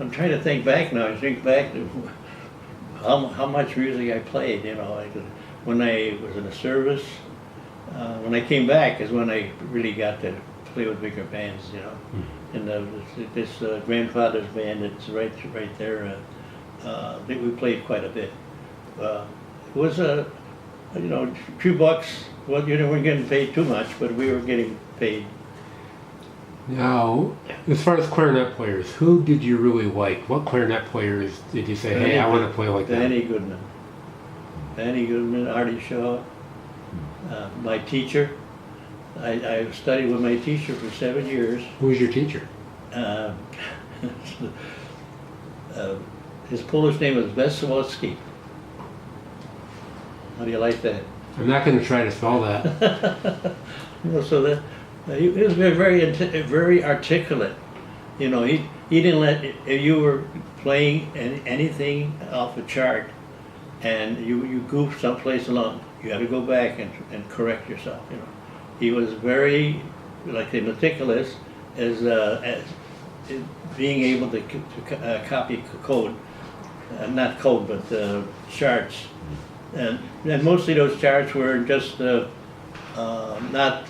I'm trying to think back now. I think back to how much music I played. You know, when I was in the service, when I came back is when I really got to play with bigger bands. You know, and this grandfather's band that's right there. We played quite a bit. It was a few bucks. Well, you weren't getting paid too much, but we were getting paid. Now, as far as clarinet players, who did you really like? What clarinet players did you say, hey, I want to play like that? Danny Goodman, Artie Shaw, my teacher. I studied with my teacher for 7 years. Who was your teacher? His Polish name was Bflo. How do you like that? I'm not going to try to spell that. So that he was very articulate. You know, he didn't let, if you were playing anything off a chart and you goofed someplace along, you had to go back and correct yourself. You know, he was very, like, meticulous as being able to copy code, not code, but charts. And mostly those charts were just not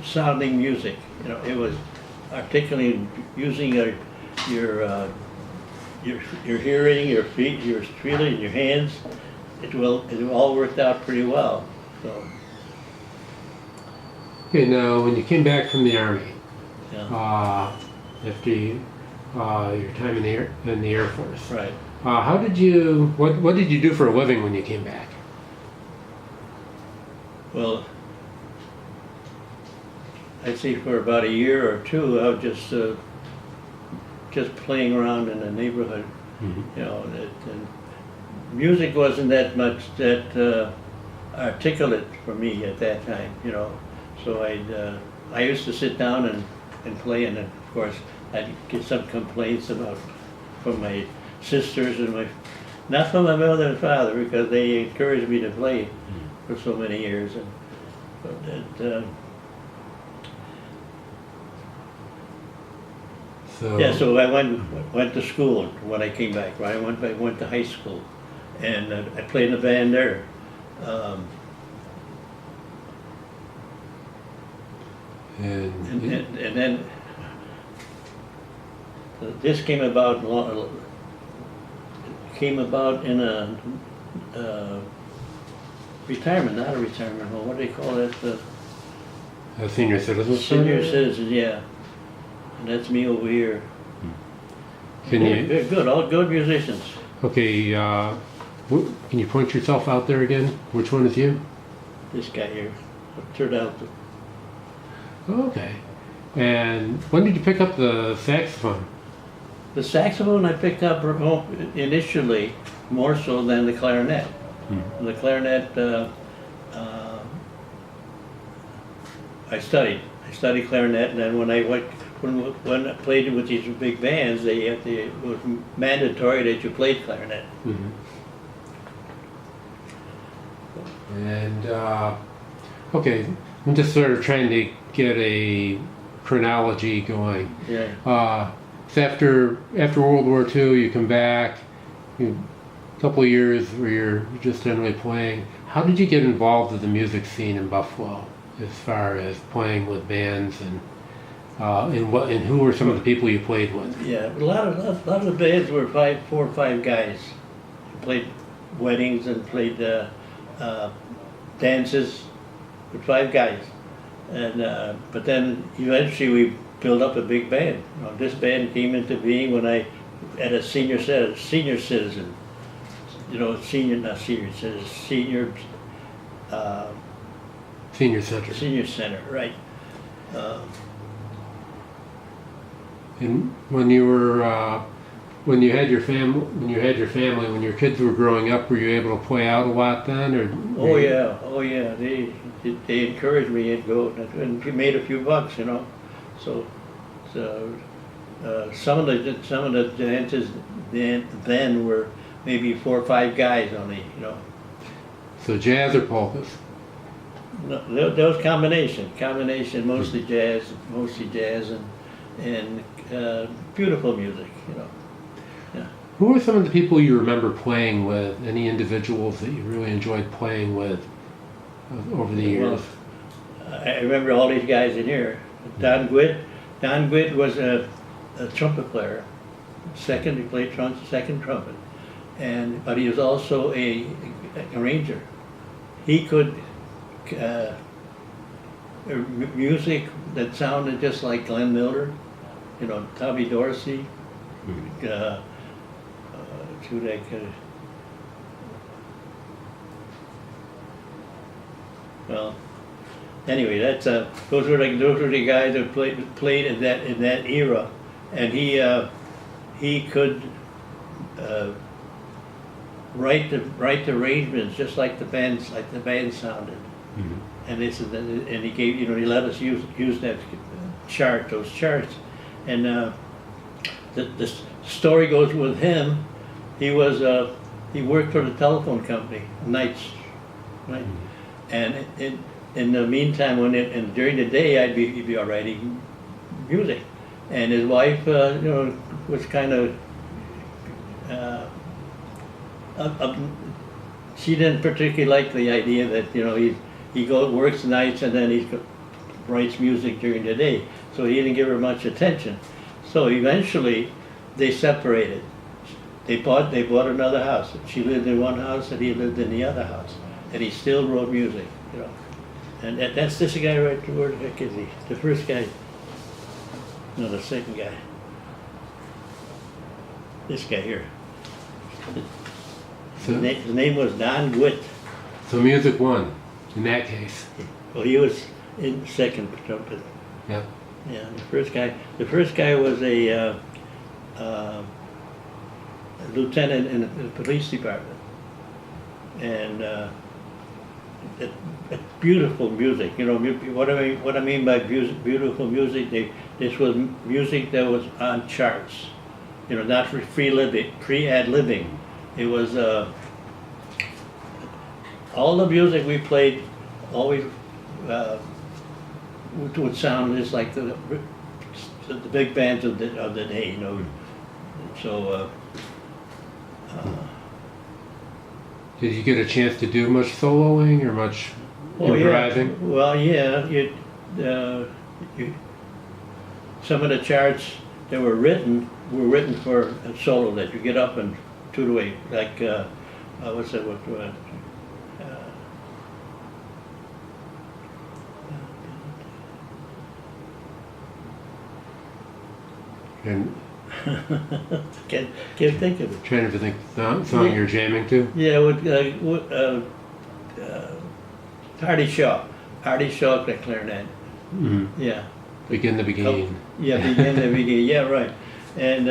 sounding music. You know, it was articulating, using your hearing, your feet, your feeling, your hands. It all worked out pretty well. So. Okay, now when you came back from the Army, Yeah. After your time in the Air Force, Right. how did you? What did you do for a living when you came back? Well, I'd say for about a year or two, I was just playing around in the neighborhood. Mm-hmm. You know, and music wasn't that much articulate for me at that time. You know, so I used to sit down and play, and then, of course I'd get some complaints from my sisters and not from my mother and father, because they encouraged me to play for so many years. So I went to school when I came back. Right, I went to high school, and I played in the band there. And then this came about in a retirement, not a retirement home. What do they call that? A senior citizen. Senior citizen, yeah. And that's me over here. They're good, all good musicians. Okay, can you point yourself out there again? Which one is you? This guy here. Turned out to. Okay. And when did you pick up the saxophone? The saxophone I picked up initially more so than the clarinet. The clarinet I studied clarinet, and then when I played with these big bands, it was mandatory that you played clarinet. Mm-hmm. And okay, I'm just sort of trying to get a chronology going. Yeah. So after World War II, you come back, a couple of years where you're just generally playing. How did you get involved with the music scene in Bflo, as far as playing with bands and who were some of the people you played with? Yeah, a lot of the bands were 4 or 5 guys. Played weddings and played dances with 5 guys, and but then eventually we built up a big band. You know, this band came into being when I at a senior citizen. You know, senior center, right? And when you were when you had your family, when your kids were growing up, were you able to play out a lot then, or? Oh yeah. They encouraged me to go and made a few bucks, you know. So some of the dances then were maybe 4 or 5 guys only, you know. So jazz or polkas? No, there was combination, mostly jazz, and and beautiful music, you know. Yeah. Who were some of the people you remember playing with? Any individuals that you really enjoyed playing with over the years? Well, I remember all these guys in here. Don Gwitt was a trumpet player. He played second trumpet, but he was also a arranger. He could music that sounded just like Glenn Miller, you know, Tommy Dorsey, Tudek. Well, anyway, that's those were the guys that played in that era, and he could write the arrangements just like the band sounded. Mm-hmm. And he gave, you know, he let us use that those charts, and the story goes with him. He worked for the telephone company nights, right? And in the meantime, during the day, he'd be writing music, and his wife, you know, was kind of she didn't particularly like the idea that, you know, he works nights and then he writes music during the day, so he didn't give her much attention. So eventually, they separated. They bought another house. She lived in one house and he lived in the other house, and he still wrote music, you know. And that's this guy right there. Where the heck is he? The first guy. No, the second guy. This guy here. His name was Don Gwitt. So music won in that case. Well, he was in second trumpet. Yeah. Yeah. The first guy was a lieutenant in the police department, and beautiful music. You know what I mean by beautiful music. This was music that was on charts. You know, not for pre-ad-libbing. It was all the music we played always would sound just like the big bands of the day, you know. So. Did you get a chance to do much soloing or much improvising? Yeah. Well, yeah. Some of the charts that were written for a solo that you get up and toot away, like what's that? And can't think of it. Trying to think song you're jamming to? Yeah, with Hardy Shaw, the clarinet. Mm-hmm. Yeah. Begin the beginning. Yeah, begin the beginning. Yeah, right. And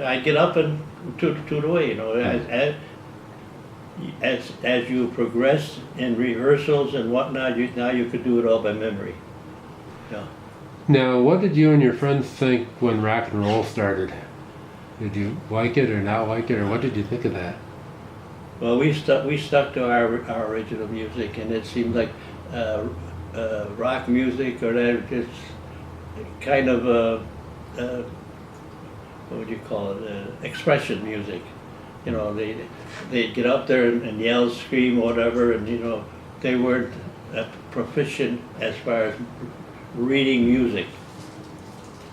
I get up and toot away. You know, as you progress in rehearsals and whatnot, now you could do it all by memory. Yeah. Now, what did you and your friends think when rock and roll started? Did you like it or not like it, or what did you think of that? Well, we stuck to our original music, and it seemed like rock music, or that just kind of what would you call it? Expression music. You know, they'd get up there and yell, scream, whatever, and you know, they weren't proficient as far as reading music.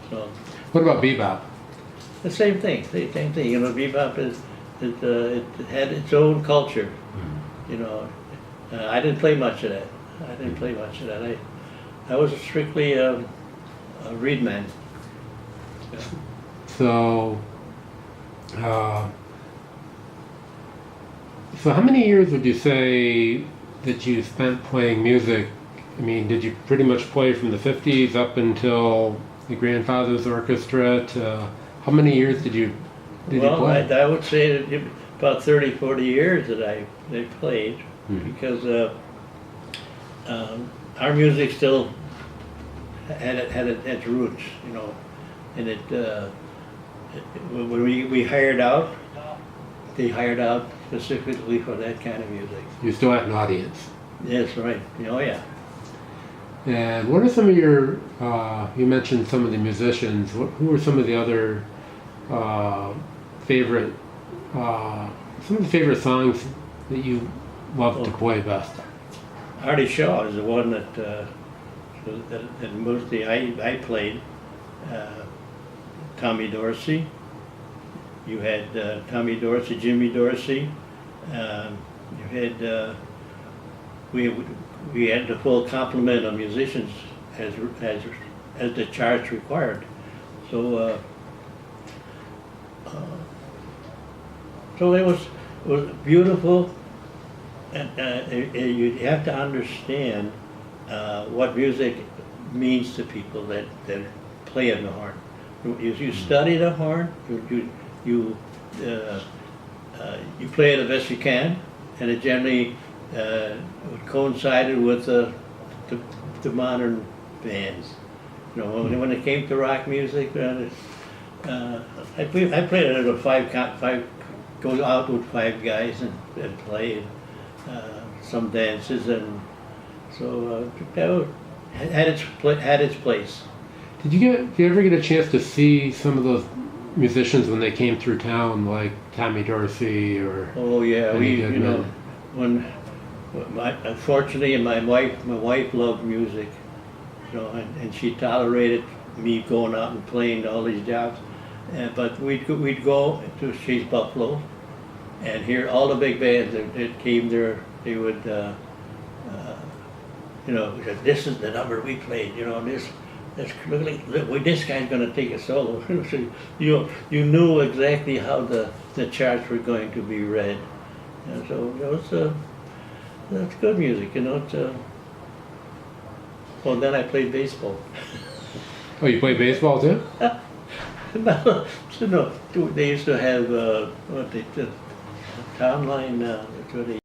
So. What about bebop? The same thing. You know, bebop it had its own culture. Mm-hmm. You know, I didn't play much of that. I was strictly a reed man. Yeah. So how many years would you say that you spent playing music? I mean, did you pretty much play from the 50s up until the Grandfather's Orchestra? How many years did you play? I would say that about 30, 40 years that I played, mm-hmm. because our music still had its roots, you know, and when we hired out, they hired out specifically for that kind of music. You still had an audience. Yes, right. Oh yeah. And what are some of your, you mentioned some of the musicians, who are some of the other favorite, some of the favorite songs that you love to play best? Artie Shaw is the one that mostly I played. Tommy Dorsey. You had Tommy Dorsey, Jimmy Dorsey. You had we had the full complement of musicians as the charts required. So so it was beautiful, and you have to understand what music means to people that play on the horn. You study the horn, you play it the best you can, and it generally coincided with the modern bands. You know, when it came to rock music, I played it at five, go out with five guys and played some dances, and so that had its place. Did you ever get a chance to see some of those musicians when they came through town, like Tommy Dorsey or? Oh yeah, unfortunately, my wife loved music, you know, and she tolerated me going out and playing all these jobs, but we'd go to She's Bflo and hear all the big bands that came there. They would, you know, this is the number we played, you know, this guy's going to take a solo. So you knew exactly how the charts were going to be read, and so that's good music, you know. Well, then I played baseball. Oh, you play baseball too? No, so no, they used to have what they town line. That's what they